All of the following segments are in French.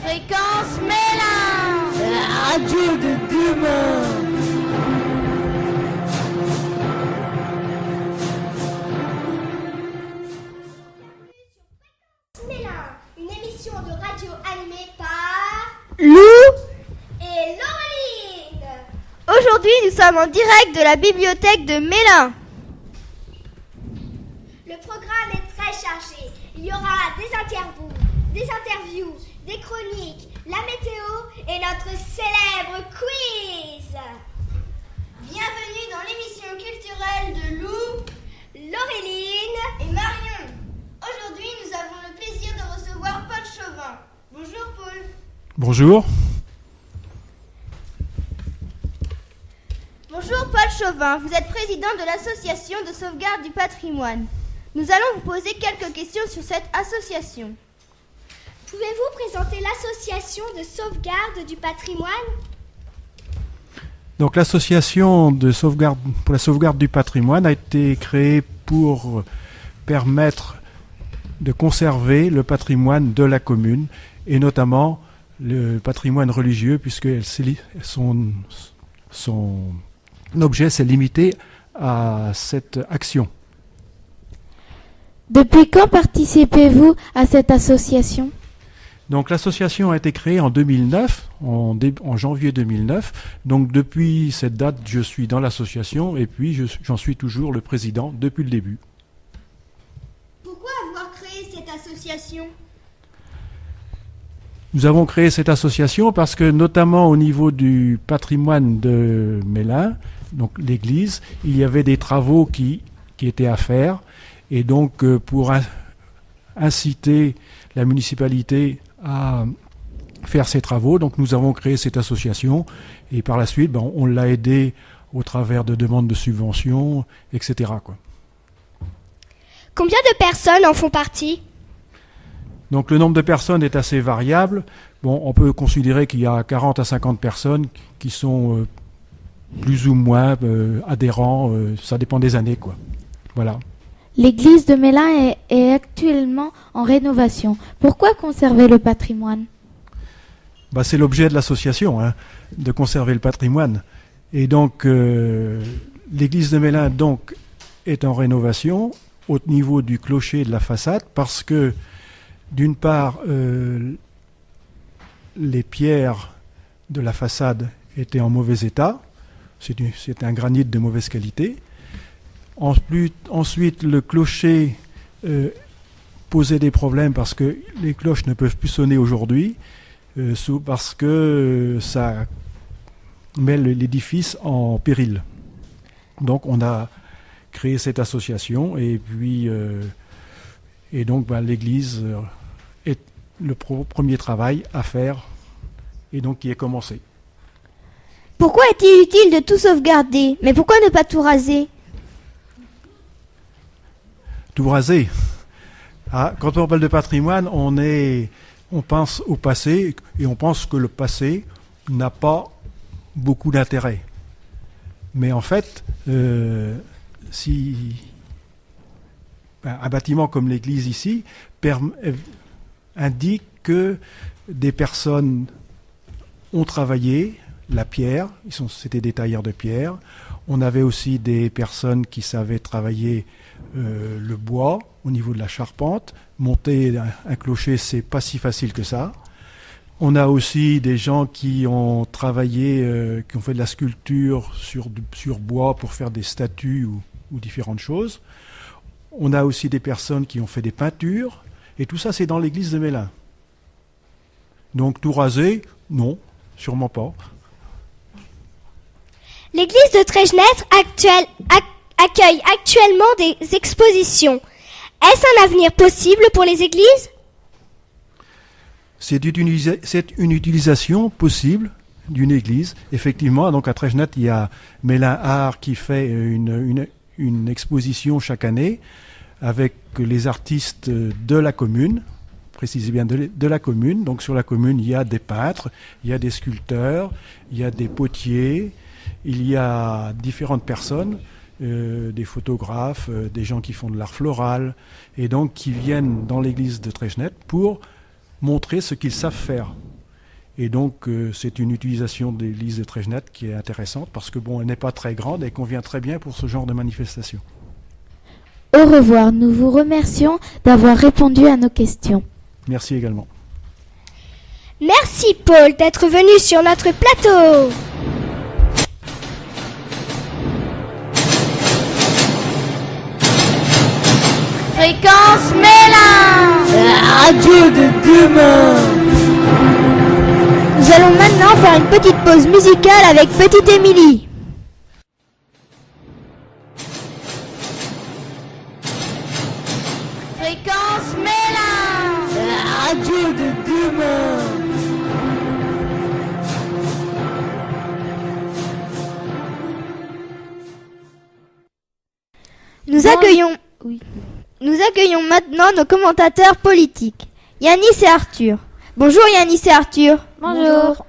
Fréquence Mélin, la radio de demain. Une émission de radio animée par Lou et Laureline. Aujourd'hui, nous sommes en direct de la bibliothèque de Mélin. Le programme est très chargé. Il y aura des interviews, des chroniques, la météo et notre célèbre quiz. Bienvenue dans l'émission culturelle de Lou, Laureline et Marion. Aujourd'hui, nous avons le plaisir de recevoir Paul Chauvin. Bonjour Paul. Bonjour. Bonjour Paul Chauvin, vous êtes président de l'association de sauvegarde du patrimoine. Nous allons vous poser quelques questions sur cette association. Pouvez-vous présenter l'association de sauvegarde du patrimoine ? Donc l'association pour la sauvegarde du patrimoine a été créée pour permettre de conserver le patrimoine de la commune et notamment le patrimoine religieux puisque son objet s'est limité à cette action. Depuis quand participez-vous à cette association ? Donc l'association a été créée en 2009, en janvier 2009. Donc depuis cette date, je suis dans l'association et puis j'en suis toujours le président depuis le début. Pourquoi avoir créé cette association ? Nous avons créé cette association parce que notamment au niveau du patrimoine de Mélin, donc l'église, il y avait des travaux qui étaient à faire. Et donc pour inciter la municipalité à faire ces travaux, donc nous avons créé cette association et par la suite on l'a aidé au travers de demandes de subventions, etc. Combien de personnes en font partie ? Donc le nombre de personnes est assez variable. On peut considérer qu'il y a 40 à 50 personnes qui sont plus ou moins adhérents, ça dépend des années, Voilà. L'église de Mélin est actuellement en rénovation. Pourquoi conserver le patrimoine ? C'est l'objet de l'association, de conserver le patrimoine. Et donc l'église de Mélin est en rénovation au niveau du clocher de la façade parce que d'une part, les pierres de la façade étaient en mauvais état. C'est un granit de mauvaise qualité. Ensuite, le clocher posait des problèmes parce que les cloches ne peuvent plus sonner aujourd'hui, parce que ça met l'édifice en péril. Donc on a créé cette association et puis donc l'église est le premier travail à faire et donc qui est commencé. Pourquoi est-il utile de tout sauvegarder ? Mais pourquoi ne pas tout raser ? Tout raser. Quand on parle de patrimoine, on pense au passé et on pense que le passé n'a pas beaucoup d'intérêt. Mais en fait, si un bâtiment comme l'église ici indique que des personnes ont travaillé la pierre, c'était des tailleurs de pierre. On avait aussi des personnes qui savaient travailler le bois au niveau de la charpente. Monter un clocher, c'est pas si facile que ça. On a aussi des gens qui ont travaillé, qui ont fait de la sculpture sur bois pour faire des statues ou différentes choses. On a aussi des personnes qui ont fait des peintures. Et tout ça, c'est dans l'église de Mélin. Donc tout rasé, non, sûrement pas. L'église de Trégenêtre accueille actuellement des expositions. Est-ce un avenir possible pour les églises ? C'est une utilisation possible d'une église. Effectivement, donc à Trégenêtre, il y a Mélin Art qui fait une exposition chaque année avec les artistes de la commune, précisez bien de la commune. Donc sur la commune, il y a des peintres, il y a des sculpteurs, il y a des potiers, il y a différentes personnes, des photographes, des gens qui font de l'art floral, et donc qui viennent dans l'église de Trégenêtre pour montrer ce qu'ils savent faire. Et donc, c'est une utilisation des listes de Trejnet qui est intéressante parce que bon, elle n'est pas très grande et convient très bien pour ce genre de manifestation. Au revoir, nous vous remercions d'avoir répondu à nos questions. Merci également. Merci Paul d'être venu sur notre plateau. Fréquence Mélin, La radio de demain. nous allons maintenant faire une petite pause musicale avec Petite Émilie. Fréquence Mélin, La radio de demain. Nous accueillons maintenant nos commentateurs politiques, Yanis et Arthur. Bonjour Yanis et Arthur. Bonjour.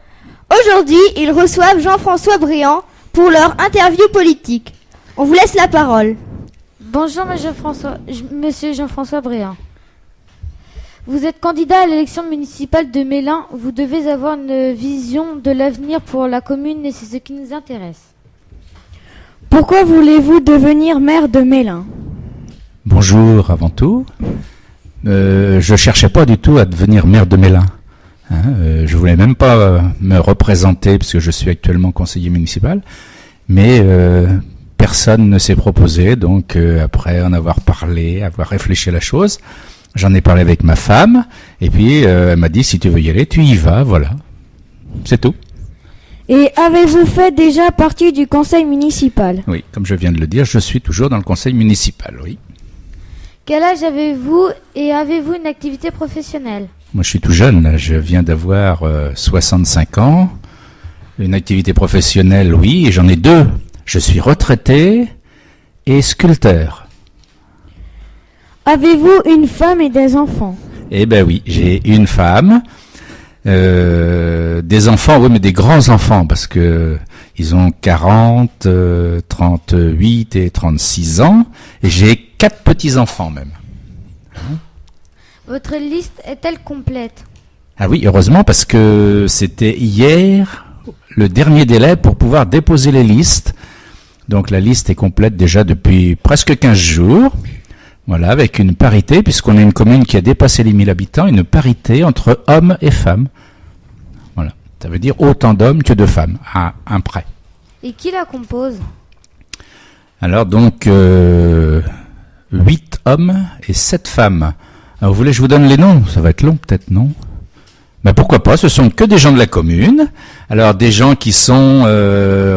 Aujourd'hui, ils reçoivent Jean-François Briand pour leur interview politique. On vous laisse la parole. Bonjour Monsieur Jean-François Briand. Vous êtes candidat à l'élection municipale de Mélin. Vous devez avoir une vision de l'avenir pour la commune et c'est ce qui nous intéresse. Pourquoi voulez-vous devenir maire de Mélin ? Bonjour avant tout. Je cherchais pas du tout à devenir maire de Mélin. Je voulais même pas me représenter parce que je suis actuellement conseiller municipal. Mais personne ne s'est proposé. Donc après en avoir parlé, avoir réfléchi à la chose, j'en ai parlé avec ma femme. Et puis elle m'a dit si tu veux y aller, tu y vas. Voilà. C'est tout. Et avez-vous fait déjà partie du conseil municipal ? Oui, comme je viens de le dire, je suis toujours dans le conseil municipal, oui. Quel âge avez-vous et avez-vous une activité professionnelle ? Moi, je suis tout jeune, là. Je viens d'avoir 65 ans. Une activité professionnelle, oui, et j'en ai 2. Je suis retraité et sculpteur. Avez-vous une femme et des enfants ? Eh ben oui, j'ai une femme, des enfants, oui, mais des grands enfants, parce que ils ont 40, 38 et 36 ans, et j'ai 4 petits-enfants même. Votre liste est-elle complète ? Ah oui, heureusement, parce que c'était hier le dernier délai pour pouvoir déposer les listes. Donc la liste est complète déjà depuis presque 15 jours. Voilà, avec une parité, puisqu'on est une commune qui a dépassé les 1000 habitants, une parité entre hommes et femmes. Voilà, ça veut dire autant d'hommes que de femmes, à un près. Et qui la compose ? Alors donc, 8 hommes et 7 femmes. Alors vous voulez que je vous donne les noms ? Ça va être long peut-être, non ? Ben pourquoi pas, ce sont que des gens de la commune. Alors des gens qui sont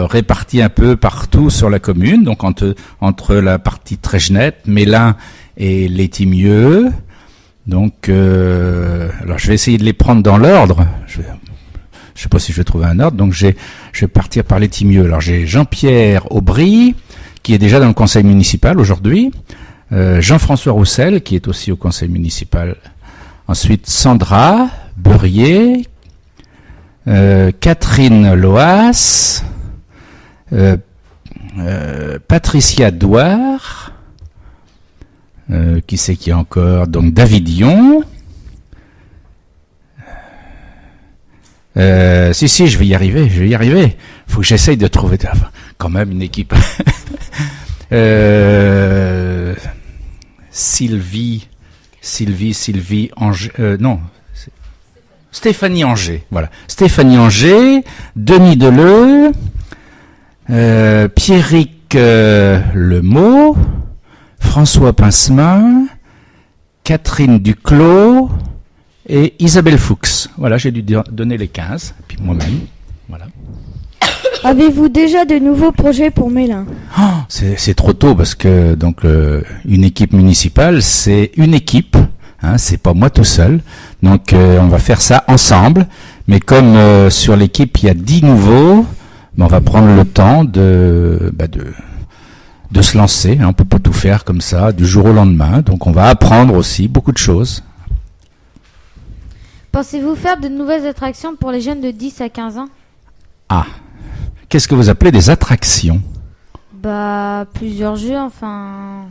répartis un peu partout sur la commune, donc entre la partie Trejnet, Mélin et Létimieux. Donc, alors je vais essayer de les prendre dans l'ordre. Je sais pas si je vais trouver un ordre, donc je vais partir par Létimieux. Alors j'ai Jean-Pierre Aubry, qui est déjà dans le conseil municipal aujourd'hui. Jean-François Roussel, qui est aussi au conseil municipal. Ensuite, Sandra Beurier, Catherine Loas, Patricia Douard, qui c'est qui a encore ? Donc David Dion. Si, je vais y arriver. Faut que j'essaye de trouver quand même une équipe. Sylvie Angers, Stéphanie Angers, voilà. Stéphanie Angers, Denis Deleu, Pierrick Lemot, François Pincemain, Catherine Duclos et Isabelle Fuchs. Voilà, j'ai dû donner les 15, puis moi-même, voilà. Avez-vous déjà de nouveaux projets pour Mélin ? C'est trop tôt parce que donc une équipe municipale, c'est une équipe, c'est pas moi tout seul. Donc on va faire ça ensemble. Mais comme sur l'équipe il y a 10 nouveaux, on va prendre le temps de se lancer. On peut pas tout faire comme ça du jour au lendemain. Donc on va apprendre aussi beaucoup de choses. Pensez-vous faire de nouvelles attractions pour les jeunes de 10 à 15 ans ? Qu'est-ce que vous appelez des attractions ? Plusieurs jeux, enfin...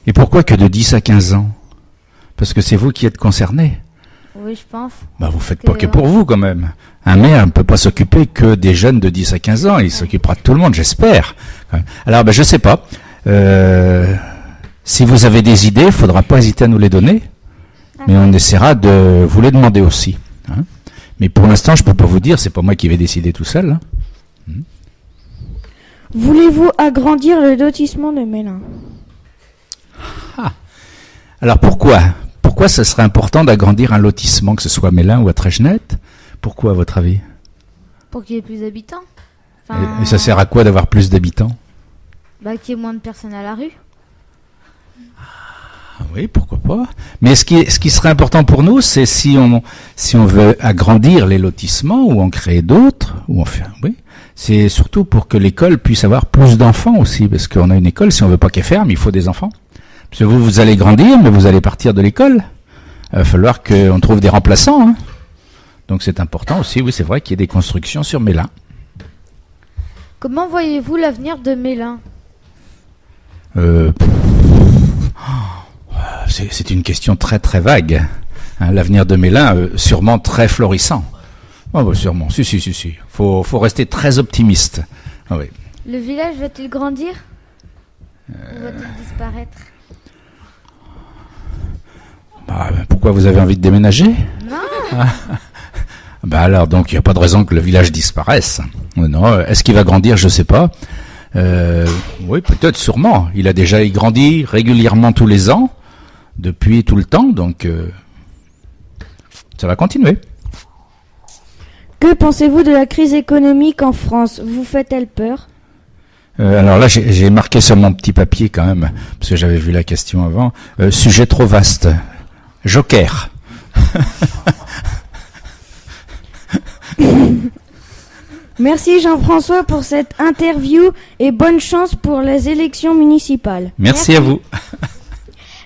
Et pourquoi que de 10 à 15 ans ? Parce que c'est vous qui êtes concernés. Oui, je pense. Bah, vous faites pas que pour vous, quand même. Un maire ne peut pas s'occuper que des jeunes de 10 à 15 ans. Il s'occupera de tout le monde, j'espère. Alors, je sais pas. Si vous avez des idées, il faudra pas hésiter à nous les donner. Mais on essaiera de vous les demander aussi. Hein. Mais pour l'instant, je peux pas vous dire. C'est pas moi qui vais décider tout seul. Hein. Voulez-vous agrandir le lotissement de Mélin? Alors, pourquoi ce serait important d'agrandir un lotissement, que ce soit à Mélin ou à Trégenette? Pourquoi, à votre avis? Pour qu'il y ait plus d'habitants. Et ça sert à quoi d'avoir plus d'habitants? Bah, qu'il y ait moins de personnes à la rue. Ah oui, pourquoi pas. Mais ce qui serait important pour nous, c'est si on veut agrandir les lotissements ou en créer d'autres, oui, c'est surtout pour que l'école puisse avoir plus d'enfants aussi, parce qu'on a une école, si on veut pas qu'elle ferme, il faut des enfants. Parce que vous allez grandir, mais vous allez partir de l'école. Il va falloir qu'on trouve des remplaçants. Hein. Donc c'est important aussi, oui, c'est vrai qu'il y ait des constructions sur Mélin. Comment voyez-vous l'avenir de Mélin? C'est une question très très vague. Hein, l'avenir de Mélin, sûrement très florissant. Oh, bah, sûrement, si. Faut rester très optimiste. Ah, oui. Le village va-t-il grandir ou va-t-il disparaître? Bah, pourquoi vous avez envie de déménager? Non. Bah alors, donc il n'y a pas de raison que le village disparaisse. Non, est-ce qu'il va grandir? Je sais pas. Oui, peut-être, sûrement. Il a déjà grandi régulièrement tous les ans, depuis tout le temps, donc ça va continuer. Que pensez-vous de la crise économique en France? Vous fait-elle peur? Alors là, j'ai marqué sur mon petit papier quand même, parce que j'avais vu la question avant. Sujet trop vaste. Joker. Merci Jean-François pour cette interview et bonne chance pour les élections municipales. Merci à vous.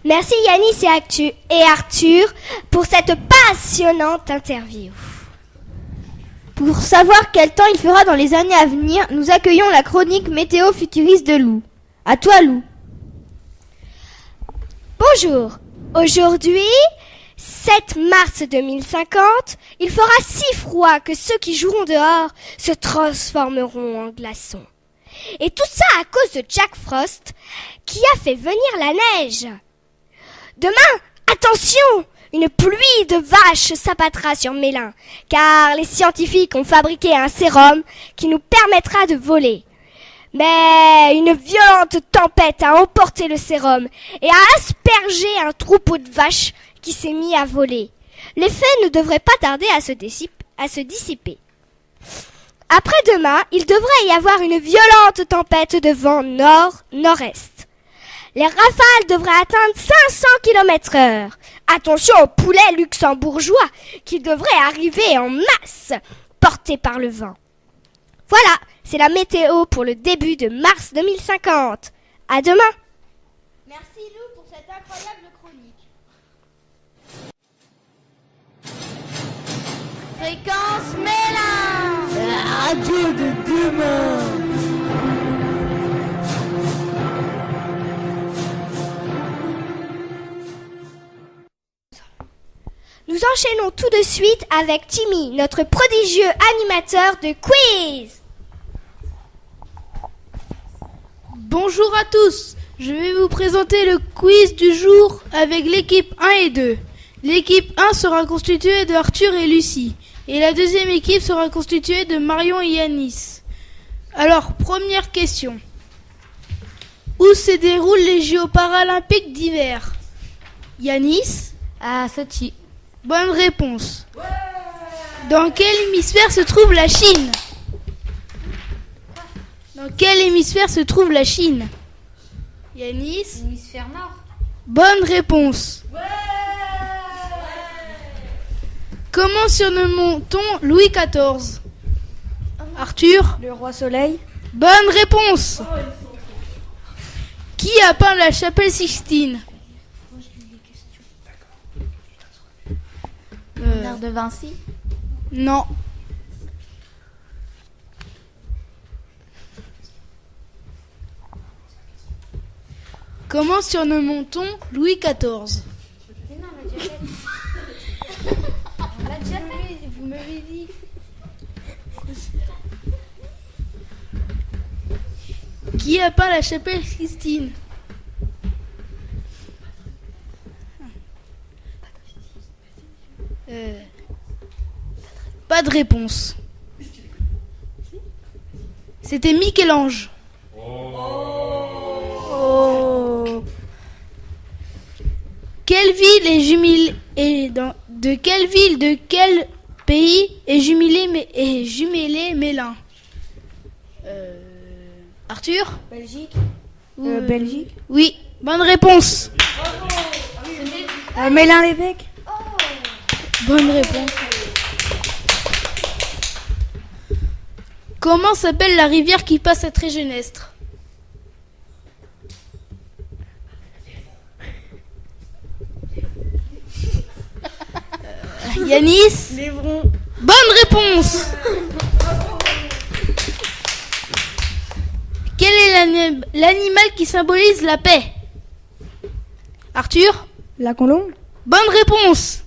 Merci Yanis et Arthur pour cette passionnante interview. Pour savoir quel temps il fera dans les années à venir, nous accueillons la chronique météo futuriste de Lou. À toi Lou. Bonjour. Aujourd'hui, 7 mars 2050, il fera si froid que ceux qui joueront dehors se transformeront en glaçons. Et tout ça à cause de Jack Frost qui a fait venir la neige. Demain, attention, une pluie de vaches s'abattra sur Mélin, car les scientifiques ont fabriqué un sérum qui nous permettra de voler. Mais une violente tempête a emporté le sérum et a aspergé un troupeau de vaches qui s'est mis à voler. L'effet ne devrait pas tarder à se dissiper. Après-demain, il devrait y avoir une violente tempête de vent nord-nord-est. Les rafales devraient atteindre 500 km/h. Attention aux poulets luxembourgeois qui devraient arriver en masse, portés par le vent. Voilà, c'est la météo pour le début de mars 2050. À demain. Merci Lou pour cette incroyable chronique. Fréquence Mélin. La radio de demain. Nous enchaînons tout de suite avec Timmy, notre prodigieux animateur de quiz. Bonjour à tous, je vais vous présenter le quiz du jour avec l'équipe 1 et 2. L'équipe 1 sera constituée de Arthur et Lucie et la deuxième équipe sera constituée de Marion et Yanis. Alors, première question. Où se déroulent les Jeux paralympiques d'hiver? Yanis? À Sochi. Bonne réponse. Dans quel hémisphère se trouve la Chine? Dans quel hémisphère se trouve la Chine? Yanis? Hémisphère nord. Bonne réponse. Comment surnomme-t-on Louis XIV? Arthur? Le roi soleil. Bonne réponse. Qui a peint la chapelle Sixtine? Léonard de Vinci. Non. Comment surnomme-t-on Louis XIV? Vous m'avez dit. Qui a peint la chapelle Christine? Pas de réponse. C'était Michel-Ange. Quelle ville est jumelée de quelle ville de quel pays est jumelé Mélin? Arthur? Belgique. Ou, Belgique. Oui, bonne réponse. Mélin-l'Évêque. Bonne réponse. Comment s'appelle la rivière qui passe à Trégenestre? Yanis? Lévron. Bonne réponse. Quel est l'animal qui symbolise la paix? Arthur? La colombe. Bonne réponse.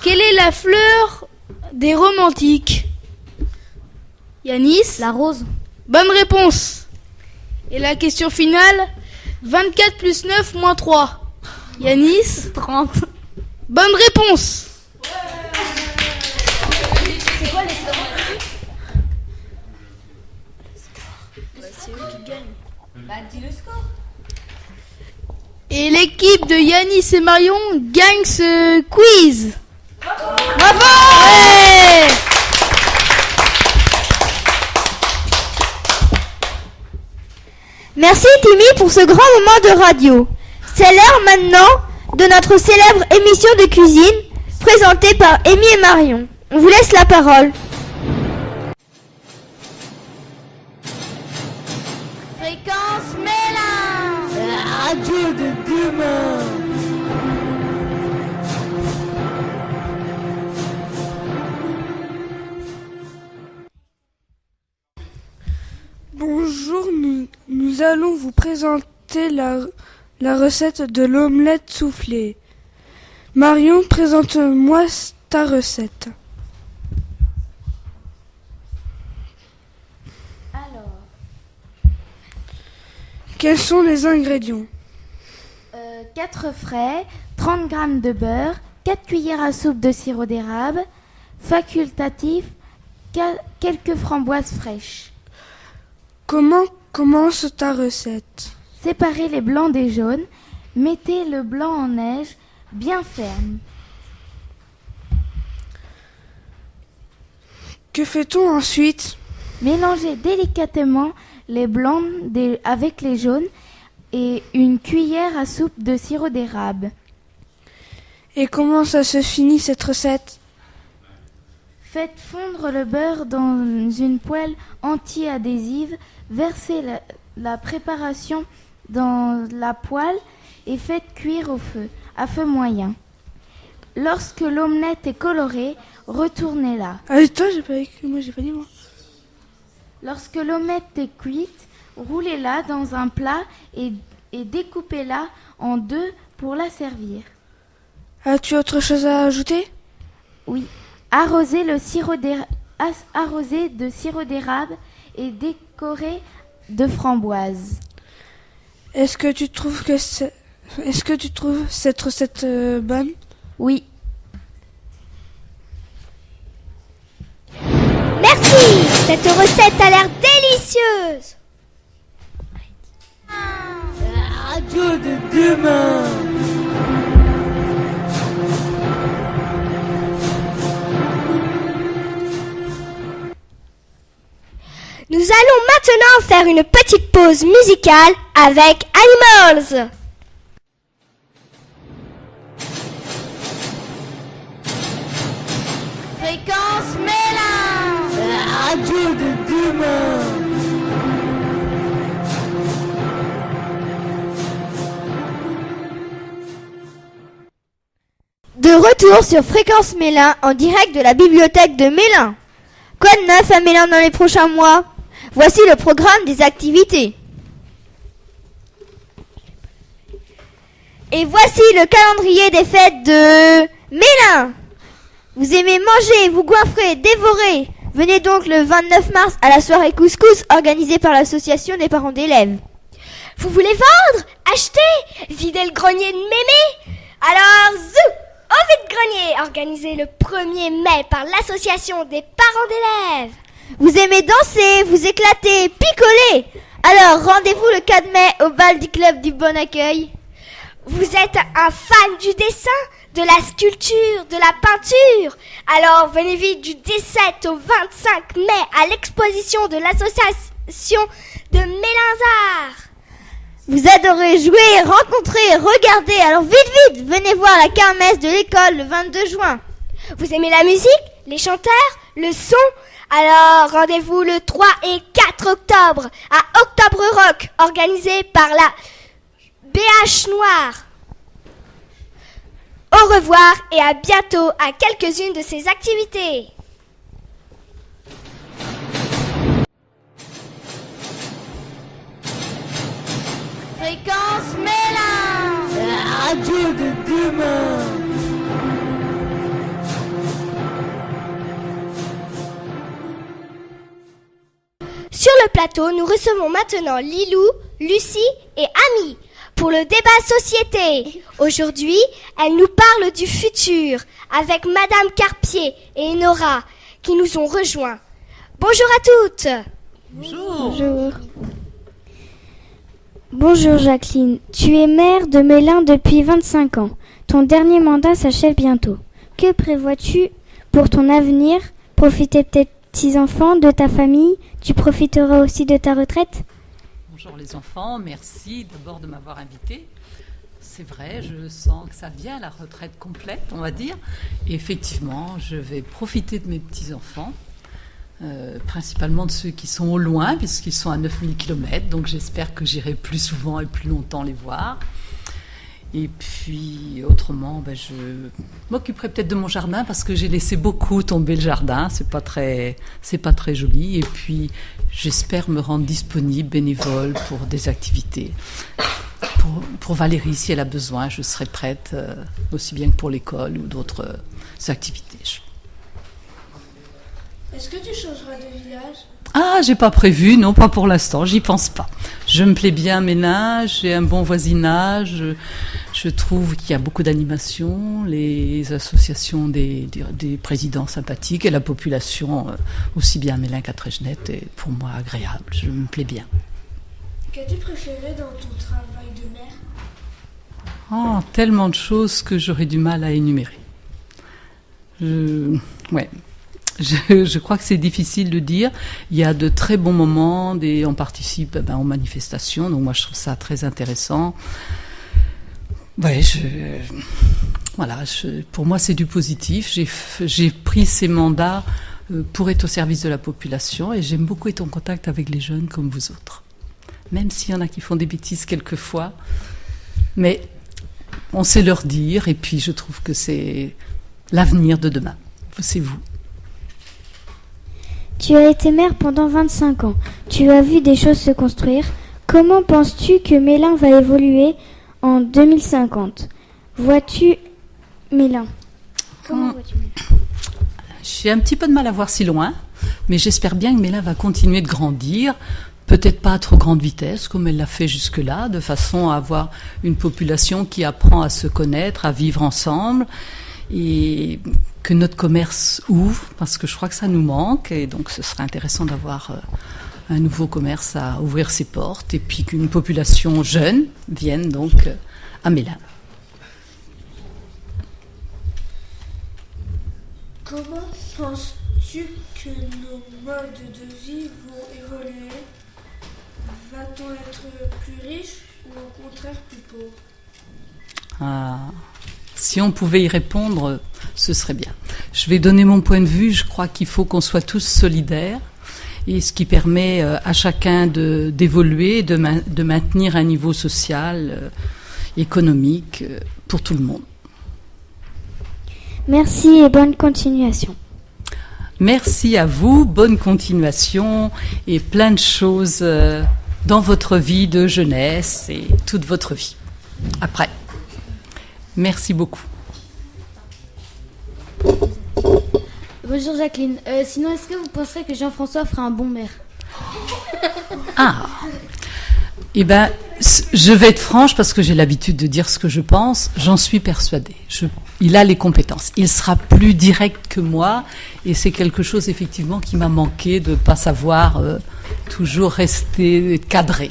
Quelle est la fleur des romantiques? Yanis? La rose. Bonne réponse. Et la question finale, 24 plus 9 moins 3. Yanis? 30. Bonne réponse. C'est quoi les scores? C'est eux qui gagnent. Bah, dis le score. Et l'équipe de Yanis et Marion gagne ce quiz. Bravo! Ouais. Merci Timmy pour ce grand moment de radio. C'est l'heure maintenant de notre célèbre émission de cuisine présentée par Amy et Marion. On vous laisse la parole. Fréquence Mélin. La radio de demain. Bonjour, nous allons vous présenter la recette de l'omelette soufflée. Marion, présente-moi ta recette. Alors, Quels sont les ingrédients? 4 frais, 30 g de beurre, 4 cuillères à soupe de sirop d'érable, facultatif, quelques framboises fraîches. Comment commence ta recette? Séparez les blancs des jaunes, mettez le blanc en neige bien ferme. Que fait-on ensuite? Mélangez délicatement les blancs avec les jaunes et une cuillère à soupe de sirop d'érable. Et comment ça se finit cette recette? Faites fondre le beurre dans une poêle anti-adhésive, versez la préparation dans la poêle et faites cuire au feu, à feu moyen. Lorsque l'omelette est colorée, retournez-la. Ah, toi, j'ai pas écrit, moi j'ai pas dit moi. Lorsque l'omelette est cuite, roulez-la dans un plat et découpez-la en 2 pour la servir. As-tu autre chose à ajouter? Oui. Arrosez de sirop d'érable et décorez de framboises. Est-ce que tu trouves cette recette bonne? Oui. Merci. Cette recette a l'air délicieuse. La radio de demain. Nous allons maintenant faire une petite pause musicale avec Animals. Fréquence Mélin. La radio de demain. De retour sur Fréquence Mélin en direct de la bibliothèque de Mélin. Quoi de neuf à Mélin dans les prochains mois? Voici le programme des activités. Et voici le calendrier des fêtes de Mélin, vous aimez manger, vous goinfrer, dévorer. Venez donc le 29 mars à la soirée couscous organisée par l'association des parents d'élèves. Vous voulez vendre? Acheter? Vider le grenier de Mémé? Alors, zou! Au vide-grenier, organisé le 1er mai par l'association des parents d'élèves. Vous aimez danser, vous éclater, picoler. Alors rendez-vous le 4 mai au bal du club du Bon Accueil. Vous êtes un fan du dessin, de la sculpture, de la peinture. Alors venez vite du 17 au 25 mai à l'exposition de l'association de Mélinzard. Vous adorez jouer, rencontrer, regarder. Alors vite, venez voir la kermesse de l'école le 22 juin. Vous aimez la musique, les chanteurs, le son? Alors rendez-vous le 3 et 4 octobre à Octobre Rock, organisé par la BH Noire. Au revoir et à bientôt à quelques-unes de ces activités. Fréquence Mélin, La radio de demain. Sur le plateau, nous recevons maintenant Lilou, Lucie et Ami pour le débat société. Aujourd'hui, elles nous parlent du futur avec Madame Carpier et Nora qui nous ont rejoints. Bonjour à toutes. Bonjour. Bonjour Jacqueline, tu es maire de Mélin depuis 25 ans. Ton dernier mandat s'achève bientôt. Que prévois-tu pour ton avenir? Profiter de tes petits-enfants, de ta famille? Tu profiteras aussi de ta retraite? Bonjour les enfants, merci d'abord de m'avoir invité. C'est vrai, je sens que ça vient, la retraite complète, on va dire. Et effectivement, je vais profiter de mes petits-enfants, principalement de ceux qui sont au loin, puisqu'ils sont à 9000 km. Donc j'espère que j'irai plus souvent et plus longtemps les voir. Et puis autrement, je m'occuperai peut-être de mon jardin parce que j'ai laissé beaucoup tomber le jardin. C'est pas très joli. Et puis j'espère me rendre disponible, bénévole pour des activités. Pour Valérie, si elle a besoin, je serai prête, aussi bien que pour l'école ou d'autres activités. Est-ce que tu changeras de village? Ah, j'ai pas prévu, non, pas pour l'instant, j'y pense pas. Je me plais bien à Mélin, j'ai un bon voisinage, je trouve qu'il y a beaucoup d'animation, les associations des présidents sympathiques et la population, aussi bien à Mélin qu'à Trégenette, est pour moi agréable, je me plais bien. Qu'as-tu préféré dans ton travail de maire? Oh, tellement de choses que j'aurais du mal à énumérer. Je crois que c'est difficile de dire. Il y a de très bons moments, on participe aux manifestations, donc moi je trouve ça très intéressant. Ouais, pour moi c'est du positif. J'ai pris ces mandats pour être au service de la population et j'aime beaucoup être en contact avec les jeunes comme vous autres. Même s'il y en a qui font des bêtises quelquefois, mais on sait leur dire et puis je trouve que c'est l'avenir de demain. C'est vous. Tu as été maire pendant 25 ans. Tu as vu des choses se construire. Comment penses-tu que Mélin va évoluer en 2050? Vois-tu Mélin? Comment vois-tu Mélin? J'ai un petit peu de mal à voir si loin, mais j'espère bien que Mélin va continuer de grandir. Peut-être pas à trop grande vitesse, comme elle l'a fait jusque-là, de façon à avoir une population qui apprend à se connaître, à vivre ensemble, et que notre commerce ouvre, parce que je crois que ça nous manque, et donc ce serait intéressant d'avoir un nouveau commerce à ouvrir ses portes, et puis qu'une population jeune vienne donc à Mélin. Comment penses-tu que nos modes de vie vont évoluer? Va-t-on être plus riche ou au contraire plus pauvre? Si on pouvait y répondre, ce serait bien. Je vais donner mon point de vue. Je crois qu'il faut qu'on soit tous solidaires, et ce qui permet à chacun d'évoluer, de maintenir un niveau social, économique pour tout le monde. Merci et bonne continuation. Merci à vous, bonne continuation et plein de choses dans votre vie de jeunesse et toute votre vie. Après. Merci beaucoup. Bonjour Jacqueline. Sinon, est-ce que vous penserez que Jean-François fera un bon maire? Ah. Eh ben, je vais être franche parce que j'ai l'habitude de dire ce que je pense. J'en suis persuadée. Il a les compétences. Il sera plus direct que moi et c'est quelque chose effectivement qui m'a manqué de ne pas savoir toujours rester cadré.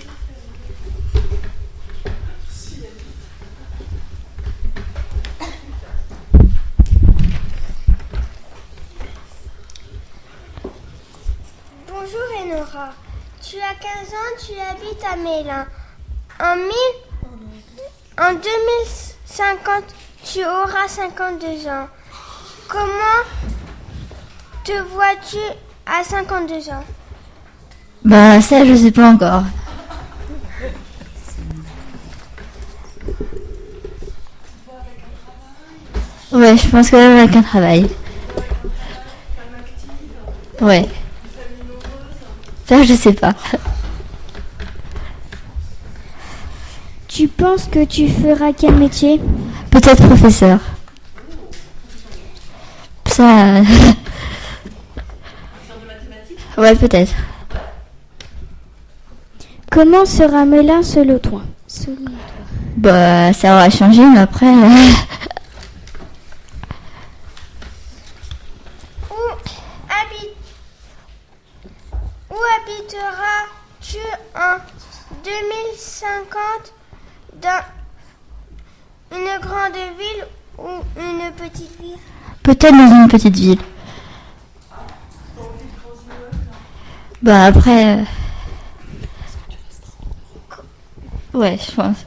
Bonjour Enora. Tu as 15 ans, tu habites à Mélin. En 2050, tu auras 52 ans. Comment te vois-tu à 52 ans? Bah ça je sais pas encore. Ouais, je pense que même avec un travail. Ouais. Ça je sais pas. Tu penses que tu feras quel métier? Peut-être professeur. Ça. Ouais, peut-être. Comment sera Mélin selon toi? Bah, ça aura changé, mais après. Où habiteras-tu en 2050? Dans une grande ville ou une petite ville? Peut-être dans une petite ville. Bah après... Ouais, je pense.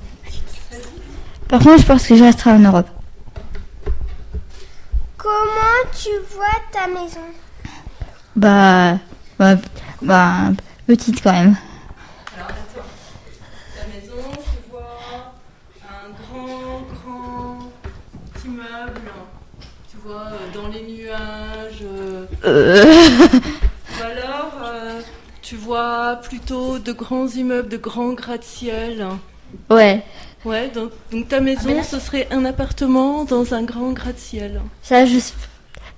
Par contre, je pense que je resterai en Europe. Comment tu vois ta maison? Bah, petite quand même. Alors attends, ta maison, tu vois un grand immeuble, tu vois, dans les nuages. Ou alors, tu vois plutôt de grands immeubles, de grands gratte-ciel. Ouais. Ouais, donc ta maison, ce serait un appartement dans un grand gratte-ciel. Ça,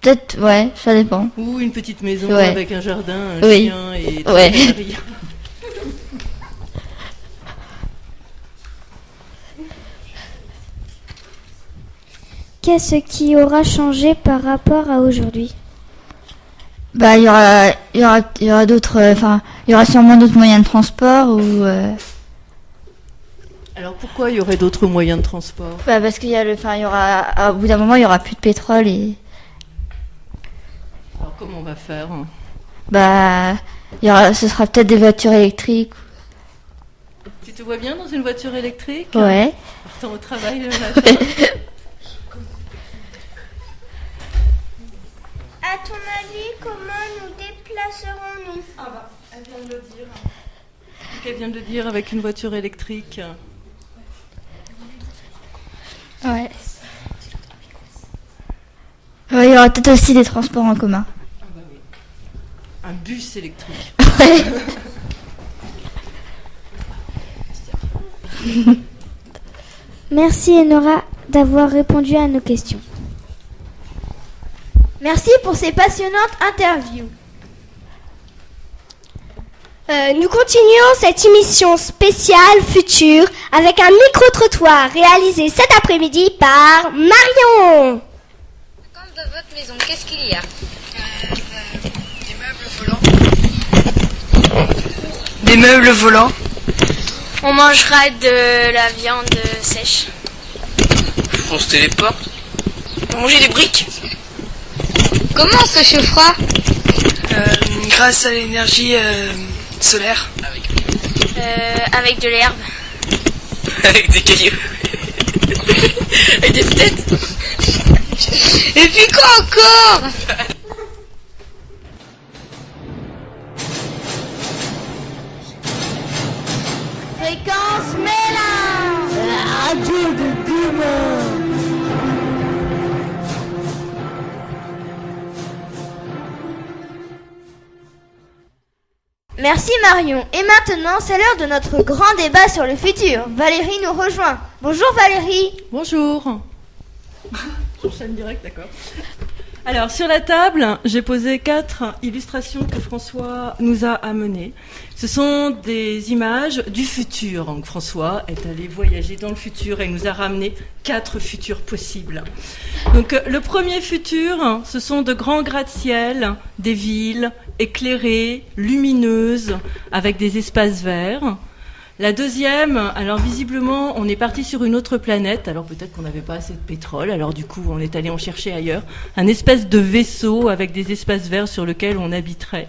peut-être, ouais, ça dépend. Ou une petite maison Ouais. avec un jardin, un Oui. chien et tout. Ouais. Qu'est-ce qui aura changé par rapport à aujourd'hui? Bah, il y aura d'autres, il y aura sûrement d'autres moyens de transport ou. Alors pourquoi il y aurait d'autres moyens de transport? Bah, parce qu'il y a il y aura, au bout d'un moment, il y aura plus de pétrole et. Alors comment on va faire? Bah, ce sera peut-être des voitures électriques. Tu te vois bien dans une voiture électrique? Ouais. Partant au travail le matin. À ton avis, comment nous déplacerons-nous? Ah bah, elle vient de le dire. Elle vient de le dire avec une voiture électrique. Ouais. Il y aura peut-être aussi des transports en commun. Ah bah oui. Un bus électrique. Ouais. Merci Enora d'avoir répondu à nos questions. Merci pour ces passionnantes interviews. Nous continuons cette émission spéciale future avec un micro-trottoir réalisé cet après-midi par Marion. Quand dans votre maison, qu'est-ce qu'il y a? Des meubles volants. Des meubles volants. On mangera de la viande sèche. On se téléporte. On mangeait des briques. Comment on se chauffera? Grâce à l'énergie solaire. Avec de l'herbe. Avec des cailloux. Avec des têtes. Et puis quoi encore? Fréquence Mélin, la radio de demain. Merci Marion. Et maintenant, c'est l'heure de notre grand débat sur le futur. Valérie nous rejoint. Bonjour Valérie. Bonjour. Sur chaîne direct, d'accord. Alors, sur la table, j'ai posé 4 illustrations que François nous a amenées. Ce sont des images du futur. Donc, François est allé voyager dans le futur et nous a ramené 4 futurs possibles. Donc, le premier futur, ce sont de grands gratte-ciel, des villes éclairées, lumineuses, avec des espaces verts. La deuxième, alors visiblement, on est parti sur une autre planète, alors peut-être qu'on n'avait pas assez de pétrole, alors du coup, on est allé en chercher ailleurs. Un espèce de vaisseau avec des espaces verts sur lequel on habiterait.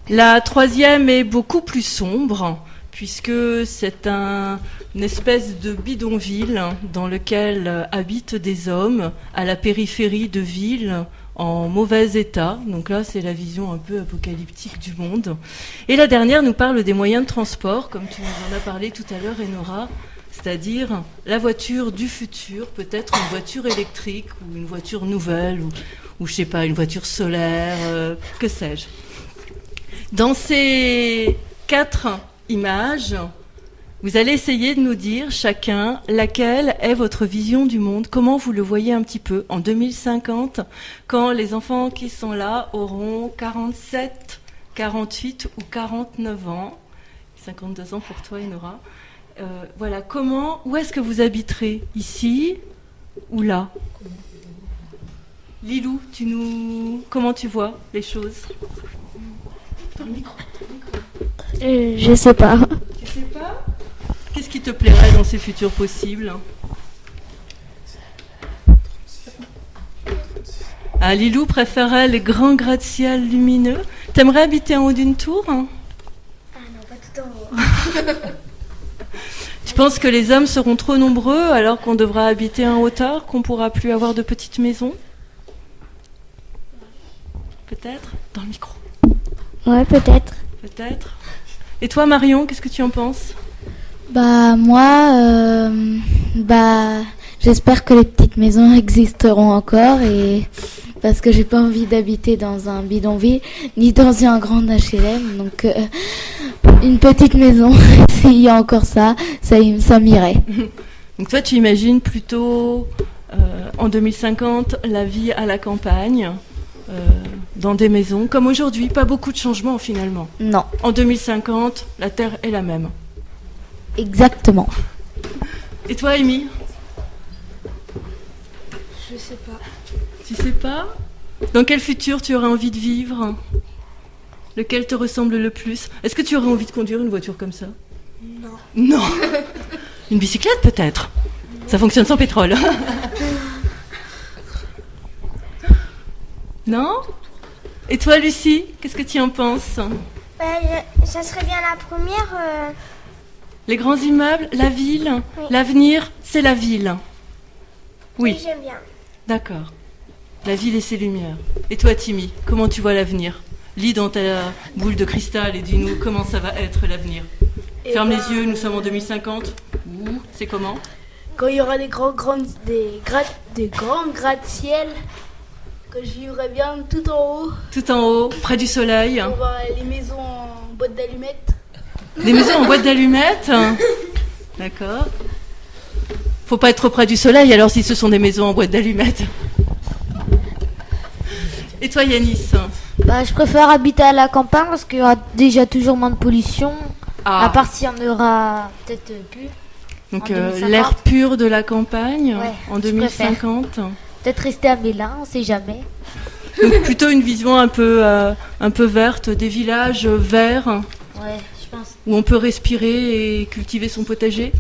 La troisième est beaucoup plus sombre, puisque c'est une espèce de bidonville dans lequel habitent des hommes à la périphérie de villes en mauvais état. Donc là, c'est la vision un peu apocalyptique du monde. Et la dernière nous parle des moyens de transport, comme tu nous en as parlé tout à l'heure, Enora, c'est-à-dire la voiture du futur, peut-être une voiture électrique ou une voiture nouvelle ou je sais pas, une voiture solaire, que sais-je. Dans ces 4 images, vous allez essayer de nous dire chacun laquelle est votre vision du monde, comment vous le voyez un petit peu en 2050, quand les enfants qui sont là auront 47, 48 ou 49 ans, 52 ans pour toi, Enora. Voilà, où est-ce que vous habiterez? Ici ou là? Lilou, comment tu vois les choses? Dans le micro. Je sais pas. Tu sais pas? Qu'est-ce qui te plairait dans ces futurs possibles? Ah, Lilou préférait les grands gratte-ciel lumineux. T'aimerais habiter en haut d'une tour? Ah non, pas tout en haut. Tu penses que les hommes seront trop nombreux alors qu'on devra habiter en hauteur, qu'on pourra plus avoir de petites maisons? Peut-être? Dans le micro. Ouais, peut-être. Peut-être. Et toi, Marion, qu'est-ce que tu en penses? Moi, j'espère que les petites maisons existeront encore parce que j'ai pas envie d'habiter dans un bidonville ni dans un grand HLM, donc une petite maison, s'il y a encore ça m'irait. Donc toi, tu imagines plutôt en 2050 la vie à la campagne, dans des maisons comme aujourd'hui, pas beaucoup de changements finalement. Non. En 2050, la Terre est la même. Exactement. Et toi, Amy? Je sais pas. Tu sais pas? Dans quel futur tu aurais envie de vivre? Lequel te ressemble le plus? Est-ce que tu aurais envie de conduire une voiture comme ça? Non. Non. Une bicyclette peut-être? Ça fonctionne sans pétrole. Non? Et toi, Lucie, qu'est-ce que tu en penses? Ça serait bien la première. Les grands immeubles, la ville, Oui. L'avenir, c'est la ville. Oui. Oui, j'aime bien. D'accord. La ville et ses lumières. Et toi, Timmy, comment tu vois l'avenir? Lis dans ta boule de cristal et dis-nous comment ça va être l'avenir. Ferme les yeux, nous sommes en 2050. C'est comment? Quand il y aura des grands gratte-ciel, que je vivrai bien tout en haut. Tout en haut, près du soleil. On va les maisons en boîte d'allumettes. Des maisons en boîte d'allumettes? D'accord. Faut pas être trop près du soleil alors si ce sont des maisons en boîte d'allumettes. Et toi, Yanis? Je préfère habiter à la campagne parce qu'il y aura déjà toujours moins de pollution. À part s'il y en aura peut-être plus. Donc l'air pur de la campagne, ouais, en 2050. Peut-être rester à Mélin, on sait jamais. Donc plutôt une vision un peu verte, des villages verts. Ouais, je pense. Où on peut respirer et cultiver son potager.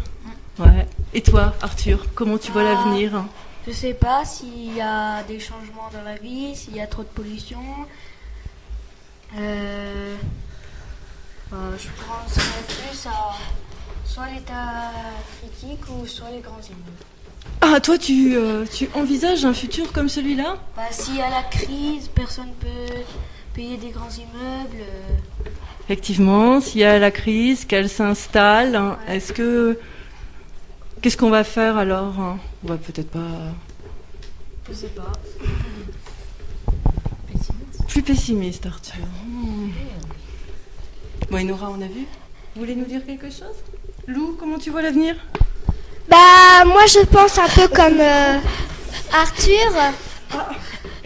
Ouais. Et toi, Arthur, comment tu vois l'avenir? Je sais pas s'il y a des changements dans la vie, s'il y a trop de pollution. Je penserais plus à soit l'état critique ou soit les grands immeubles. Ah, toi, tu envisages un futur comme celui-là? S'il y a la crise, personne peut payer des grands immeubles. Effectivement, s'il y a la crise, qu'elle s'installe, ouais. Qu'est-ce qu'on va faire alors? On va peut-être pas... Je sais pas. Plus pessimiste, Arthur. Bon, Enora, on a vu? Vous voulez nous dire quelque chose? Lou, comment tu vois l'avenir? Moi je pense un peu comme Arthur.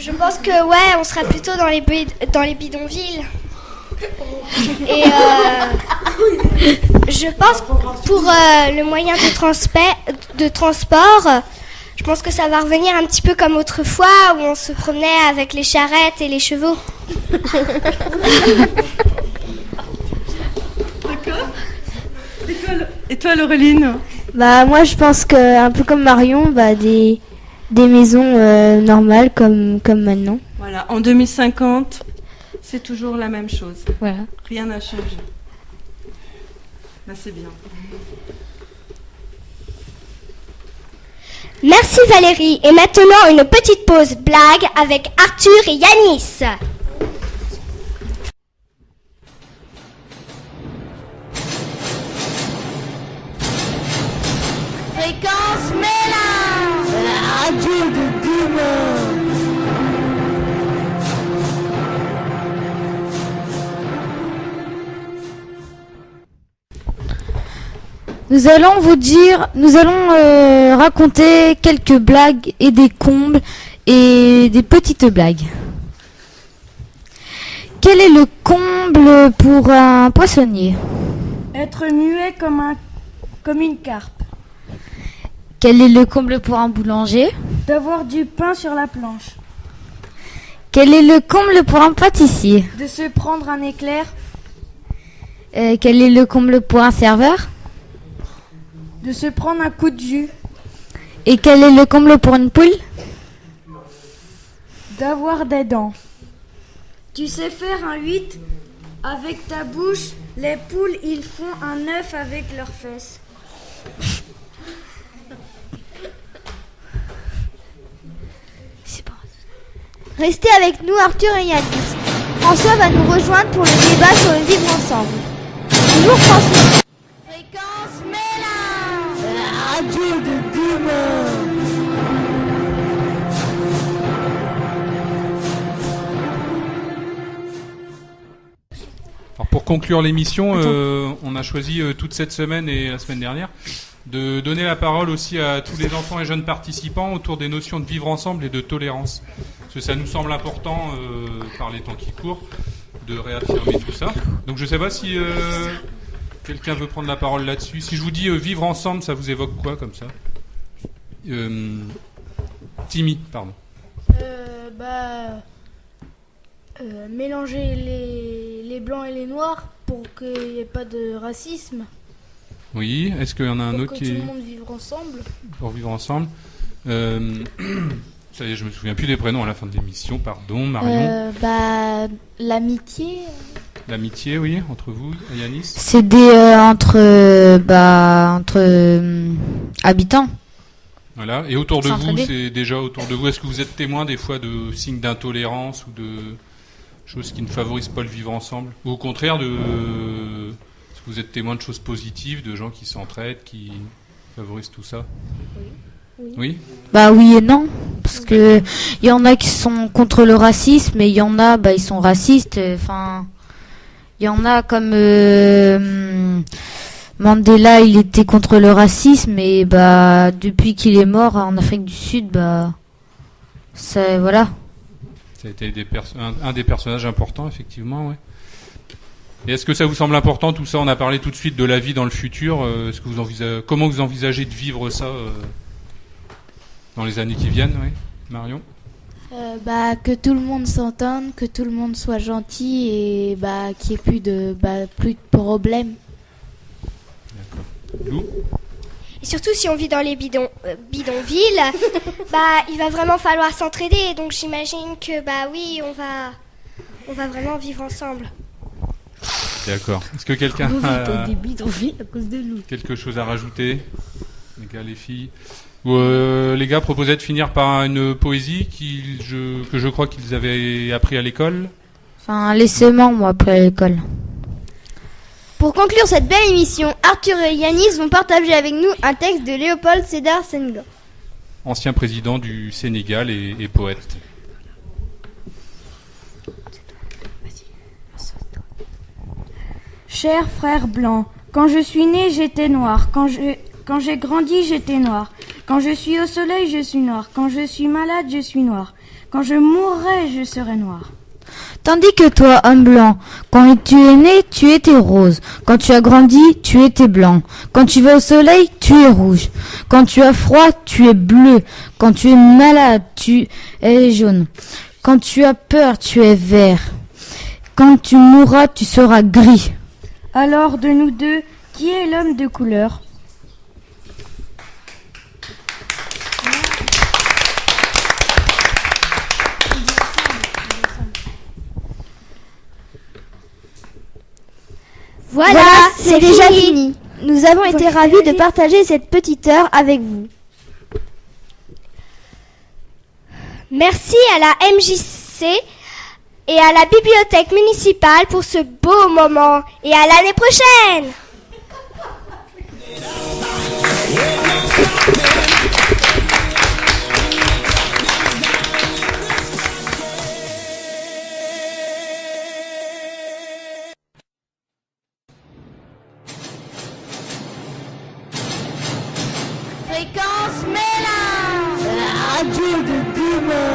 Je pense que ouais, on sera plutôt dans les bidonvilles. Et je pense pour le moyen de transport, je pense que ça va revenir un petit peu comme autrefois où on se promenait avec les charrettes et les chevaux. D'accord. Et toi, Laureline? Bah moi je pense que un peu comme Marion, des maisons normales comme maintenant. Voilà, en 2050, c'est toujours la même chose. Voilà. Rien n'a changé. Là, c'est bien. Merci Valérie. Et maintenant une petite pause blague avec Arthur et Yanis. Fréquence Mélin, la radio de demain. Nous allons raconter quelques blagues et des combles et des petites blagues. Quel est le comble pour un poissonnier? Être muet comme une carpe. Quel est le comble pour un boulanger? D'avoir du pain sur la planche. Quel est le comble pour un pâtissier? De se prendre un éclair. Quel est le comble pour un serveur? De se prendre un coup de jus. Et quel est le comble pour une poule? D'avoir des dents. Tu sais faire un 8 avec ta bouche. Les poules, ils font un 9 avec leurs fesses. Restez avec nous Arthur et Yanis. François va nous rejoindre pour le débat sur le vivre ensemble. Bonjour François. Fréquence Mélin, la radio de demain. Alors pour conclure l'émission, on a choisi toute cette semaine et la semaine dernière de donner la parole aussi à tous les enfants et jeunes participants autour des notions de vivre ensemble et de tolérance. Parce que ça nous semble important, par les temps qui courent, de réaffirmer tout ça. Donc je ne sais pas si quelqu'un veut prendre la parole là-dessus. Si je vous dis vivre ensemble, ça vous évoque quoi comme ça? Timmy, pardon. Mélanger les blancs et les noirs pour qu'il n'y ait pas de racisme. Oui, est-ce qu'il y en a un autre qui est... Pour que tout le monde vive ensemble. Pour vivre ensemble. Ça y est, je me souviens plus des prénoms à la fin de l'émission, pardon, Marion. L'amitié. L'amitié, oui, entre vous, Yanis. C'est entre habitants. Voilà, et autour de vous, S'entraider. c'est déjà autour de vous, est-ce que vous êtes témoin des fois de signes d'intolérance ou de choses qui ne favorisent pas le vivre ensemble? Ou au contraire, est-ce que vous êtes témoin de choses positives, de gens qui s'entraident, qui favorisent tout ça? Oui. Bah oui et non, parce que il y en a qui sont contre le racisme et il y en a ils sont racistes. Enfin, il y en a comme Mandela, il était contre le racisme et depuis qu'il est mort en Afrique du Sud, ça voilà. Ça a été un des personnages importants, effectivement, ouais. Et est-ce que ça vous semble important tout ça? On a parlé tout de suite de la vie dans le futur. Est-ce que comment vous envisagez de vivre ça dans les années qui viennent, oui, Marion? Que tout le monde s'entende, que tout le monde soit gentil et qu'il n'y ait plus de problèmes. D'accord. Lou? Et surtout si on vit dans les bidonvilles, il va vraiment falloir s'entraider. Donc j'imagine que oui, on va vraiment vivre ensemble. D'accord. Est-ce que quelqu'un a des bidonvilles à cause de Lou. quelque chose à rajouter? Les gars, les filles? Ou les gars proposaient de finir par une poésie que je crois qu'ils avaient appris à l'école. Enfin, les sements, moi, après l'école. Pour conclure cette belle émission, Arthur et Yanis vont partager avec nous un texte de Léopold Sédar Senghor, Ancien président du Sénégal et poète. Cher frère blanc, quand je suis né, j'étais noir. Quand j'ai grandi, j'étais noir. Quand je suis au soleil, je suis noir. Quand je suis malade, je suis noir. Quand je mourrai, je serai noir. Tandis que toi, homme blanc, quand tu es né, tu étais rose. Quand tu as grandi, tu étais blanc. Quand tu vas au soleil, tu es rouge. Quand tu as froid, tu es bleu. Quand tu es malade, tu es jaune. Quand tu as peur, tu es vert. Quand tu mourras, tu seras gris. Alors, de nous deux, qui est l'homme de couleur ? Voilà, c'est déjà fini. Nous avons été ravis de partager cette petite heure avec vous. Merci à la MJC et à la bibliothèque municipale pour ce beau moment. Et à l'année prochaine! Fréquence Mélan, la radio de demain.